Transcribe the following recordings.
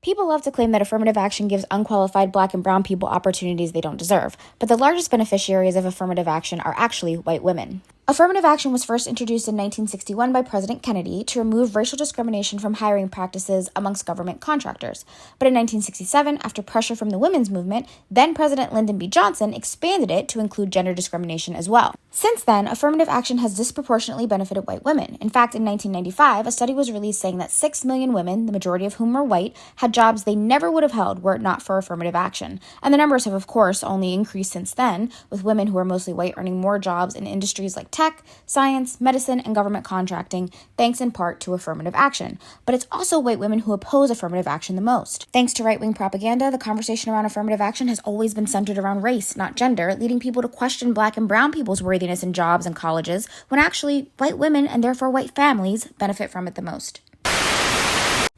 People love to claim that affirmative action gives unqualified Black and brown people opportunities they don't deserve, but the largest beneficiaries of affirmative action are actually white women. Affirmative action was first introduced in 1961 by President Kennedy to remove racial discrimination from hiring practices amongst government contractors. But in 1967, after pressure from the women's movement, then President Lyndon B. Johnson expanded it to include gender discrimination as well. Since then, affirmative action has disproportionately benefited white women. In fact, in 1995, a study was released saying that 6 million women, the majority of whom were white, had jobs they never would have held were it not for affirmative action. And the numbers have, of course, only increased since then, with women who are mostly white earning more jobs in industries like tech, science, medicine, and government contracting, thanks in part to affirmative action. But it's also white women who oppose affirmative action the most. Thanks to right-wing propaganda, the conversation around affirmative action has always been centered around race, not gender, leading people to question Black and brown people's worthiness in jobs and colleges, when actually white women, and therefore white families, benefit from it the most.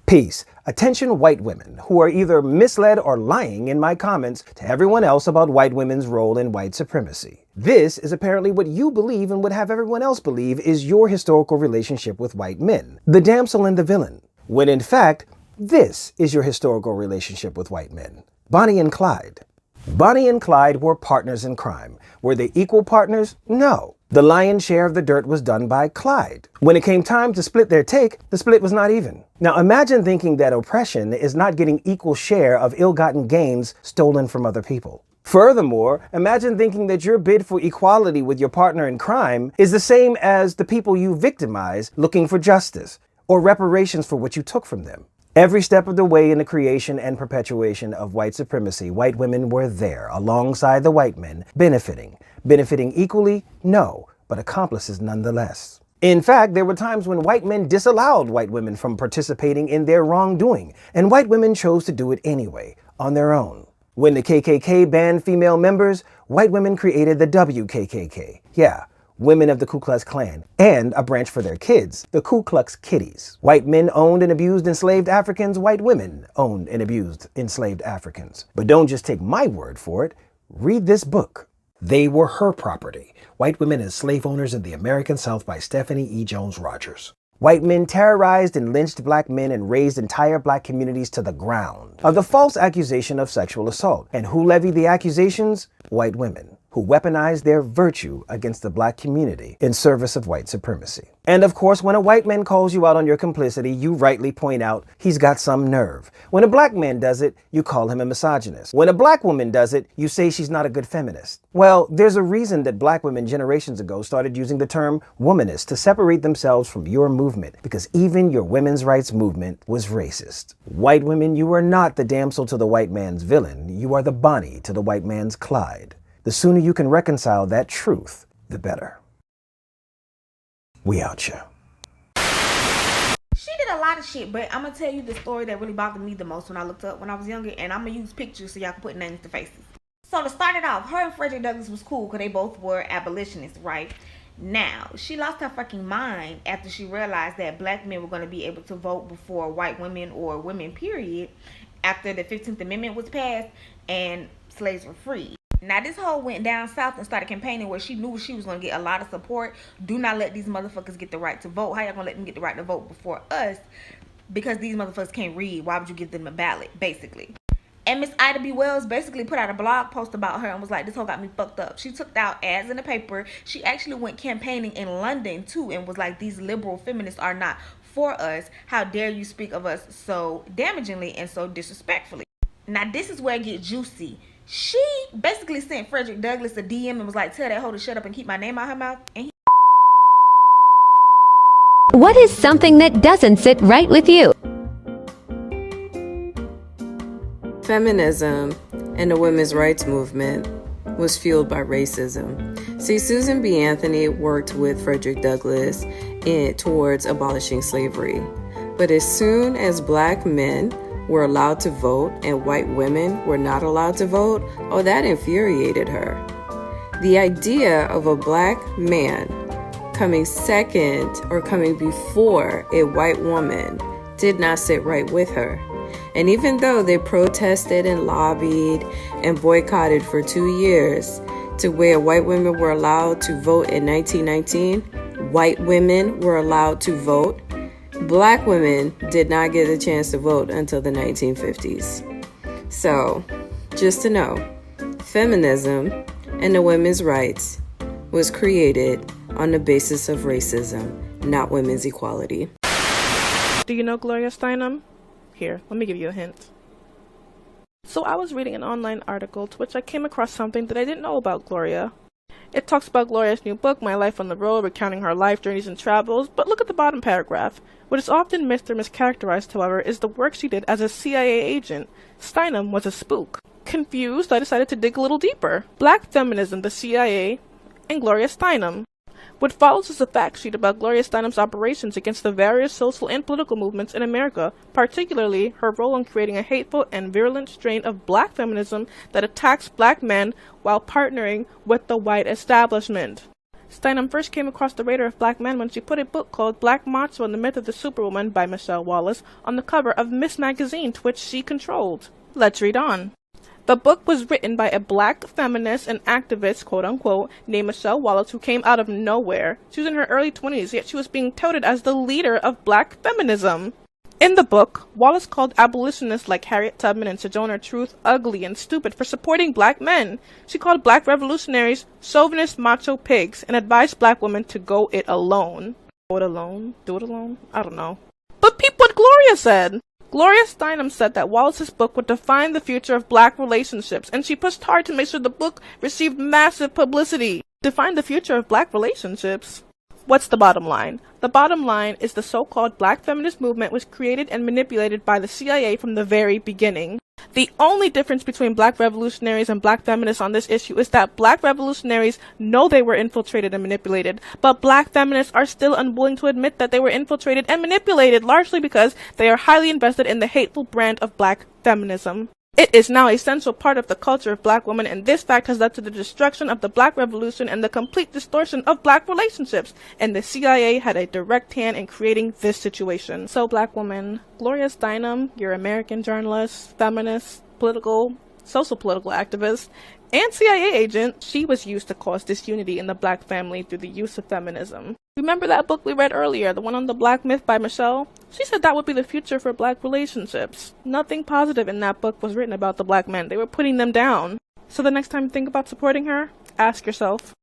Peace. Attention white women who are either misled or lying in my comments to everyone else about white women's role in white supremacy. This is apparently what you believe and would have everyone else believe is your historical relationship with white men, the damsel and the villain, when in fact, this is your historical relationship with white men. Bonnie and Clyde. Bonnie and Clyde were partners in crime. Were they equal partners? No. The lion's share of the dirt was done by Clyde. When it came time to split their take, the split was not even. Now imagine thinking that oppression is not getting equal share of ill-gotten gains stolen from other people. Furthermore, imagine thinking that your bid for equality with your partner in crime is the same as the people you victimize looking for justice or reparations for what you took from them. Every step of the way in the creation and perpetuation of white supremacy, white women were there alongside the white men, benefiting. Benefiting equally? No, but accomplices nonetheless. In fact, there were times when white men disallowed white women from participating in their wrongdoing, and white women chose to do it anyway, on their own. When the KKK banned female members, white women created the WKKK. Yeah, Women of the Ku Klux Klan, and a branch for their kids, the Ku Klux Kitties. White men owned and abused enslaved Africans, white women owned and abused enslaved Africans. But don't just take my word for it, read this book. They Were Her Property, White Women as Slave Owners in the American South by Stephanie E. Jones Rogers. White men terrorized and lynched Black men and razed entire Black communities to the ground of the false accusation of sexual assault. And who levied the accusations? White women, who weaponized their virtue against the Black community in service of white supremacy. And of course, when a white man calls you out on your complicity, you rightly point out he's got some nerve. When a Black man does it, you call him a misogynist. When a Black woman does it, you say she's not a good feminist. Well, there's a reason that Black women generations ago started using the term womanist to separate themselves from your movement, because even your women's rights movement was racist. White women, you are not the damsel to the white man's villain. You are the Bonnie to the white man's Clyde. The sooner you can reconcile that truth, the better. We out here. She did a lot of shit, but I'm gonna tell you the story that really bothered me the most when I looked up when I was younger, and I'm gonna use pictures so y'all can put names to faces. So to start it off, her and Frederick Douglass was cool because they both were abolitionists, right? Now, she lost her fucking mind after she realized that Black men were going to be able to vote before white women or women, period, after the 15th Amendment was passed and slaves were freed. Now, this hoe went down south and started campaigning where she knew she was going to get a lot of support. Do not let these motherfuckers get the right to vote. How y'all going to let them get the right to vote before us? Because these motherfuckers can't read. Why would you give them a ballot, basically? And Miss Ida B. Wells basically put out a blog post about her and was like, this hoe got me fucked up. She took out ads in the paper. She actually went campaigning in London, too, and was like, these liberal feminists are not for us. How dare you speak of us so damagingly and so disrespectfully? Now, this is where it gets juicy. She basically sent Frederick Douglass a DM and was like, tell that hoe to shut up and keep my name out her mouth. And What is something that doesn't sit right with you? Feminism and the women's rights movement was fueled by racism. See, Susan B. Anthony worked with Frederick Douglass towards abolishing slavery. But as soon as Black men were allowed to vote and white women were not allowed to vote, oh, that infuriated her. The idea of a Black man coming second or coming before a white woman did not sit right with her. And even though they protested and lobbied and boycotted for 2 years to where white women were allowed to vote in 1919, white women were allowed to vote Black women did not get a chance to vote until the 1950s. So, just to know, feminism and the women's rights was created on the basis of racism, not women's equality. Do you know Gloria Steinem? Here, let me give you a hint. So I was reading an online article to which I came across something that I didn't know about Gloria. It talks about Gloria's new book, My Life on the Road, recounting her life, journeys, and travels, but look at the bottom paragraph. What is often missed or mischaracterized, however, is the work she did as a CIA agent. Steinem was a spook. Confused, I decided to dig a little deeper. Black feminism, the CIA, and Gloria Steinem. What follows is a fact sheet about Gloria Steinem's operations against the various social and political movements in America, particularly her role in creating a hateful and virulent strain of black feminism that attacks black men while partnering with the white establishment. Steinem first came across the radar of black men when she put a book called Black Macho and the Myth of the Superwoman by Michelle Wallace on the cover of Miss Magazine, to which she controlled. Let's read on. The book was written by a black feminist and activist, quote-unquote, named Michelle Wallace, who came out of nowhere. She was in her early 20s, yet she was being touted as the leader of black feminism. In the book, Wallace called abolitionists like Harriet Tubman and Sojourner Truth ugly and stupid for supporting black men. She called black revolutionaries chauvinist macho pigs and advised black women to go it alone. Go it alone? Do it alone? I don't know. But peep what Gloria said! Gloria Steinem said that Wallace's book would define the future of black relationships, and she pushed hard to make sure the book received massive publicity. Define the future of black relationships? What's the bottom line? The bottom line is the so-called black feminist movement was created and manipulated by the CIA from the very beginning. The only difference between black revolutionaries and black feminists on this issue is that black revolutionaries know they were infiltrated and manipulated, but black feminists are still unwilling to admit that they were infiltrated and manipulated, largely because they are highly invested in the hateful brand of black feminism. It is now a central part of the culture of black women, and this fact has led to the destruction of the black revolution and the complete distortion of black relationships, and the CIA had a direct hand in creating this situation. So black woman, Gloria Steinem, your American journalist, feminist, social political activist, and CIA agent, she was used to cause disunity in the black family through the use of feminism. Remember that book we read earlier, the one on the Black Myth by Michelle? She said that would be the future for black relationships. Nothing positive in that book was written about the black men. They were putting them down. So the next time you think about supporting her, ask yourself.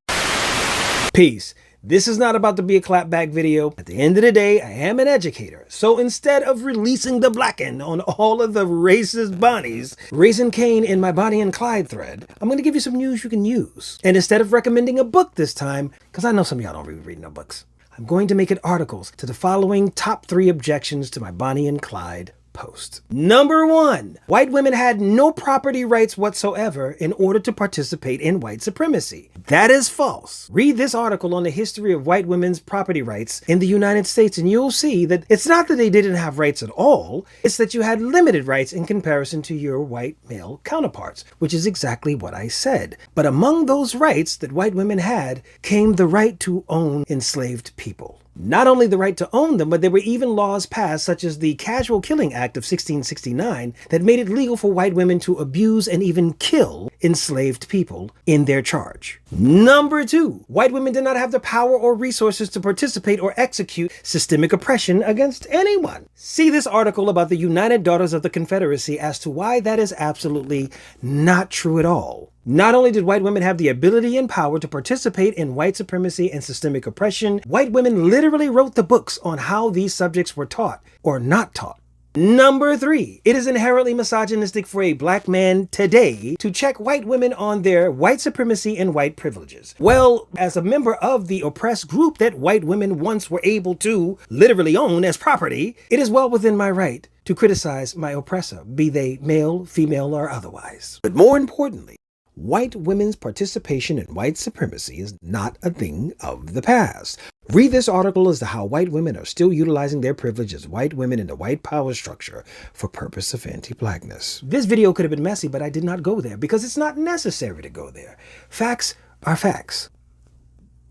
Peace. This is not about to be a clapback video. At the end of the day, I am an educator. So instead of releasing the blacken on all of the racist bunnies, Raising Cane in my Bonnie and Clyde thread, I'm going to give you some news you can use. And instead of recommending a book this time, because I know some of y'all don't really read no books, I'm going to make it articles to the following top 3 objections to my Bonnie and Clyde post. Number 1, white women had no property rights whatsoever in order to participate in white supremacy. That is false. Read this article on the history of white women's property rights in the United States and you'll see that it's not that they didn't have rights at all, it's that you had limited rights in comparison to your white male counterparts, which is exactly what I said. But among those rights that white women had came the right to own enslaved people. Not only the right to own them, but there were even laws passed, such as the Casual Killing Act of 1669, that made it legal for white women to abuse and even kill enslaved people in their charge. Number 2, white women did not have the power or resources to participate or execute systemic oppression against anyone. See this article about the United Daughters of the Confederacy as to why that is absolutely not true at all. Not only did white women have the ability and power to participate in white supremacy and systemic oppression, white women literally wrote the books on how these subjects were taught or not taught. Number 3, it is inherently misogynistic for a black man today to check white women on their white supremacy and white privileges. Well, as a member of the oppressed group that white women once were able to literally own as property, it is well within my right to criticize my oppressor, be they male, female, or otherwise. But more importantly, white women's participation in white supremacy is not a thing of the past. Read this article as to how white women are still utilizing their privilege as white women in the white power structure for purpose of anti-blackness. This video could have been messy, but I did not go there because it's not necessary to go there. Facts are facts.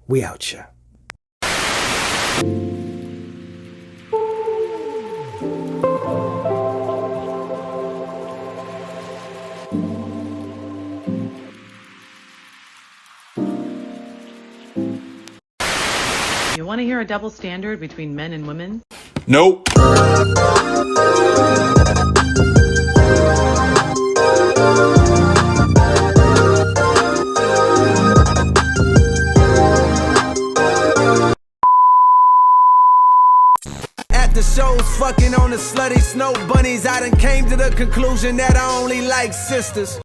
We out ya. You want to hear a double standard between men and women? Nope. At the shows, fucking on the slutty snow bunnies, I done came to the conclusion that I only like sisters.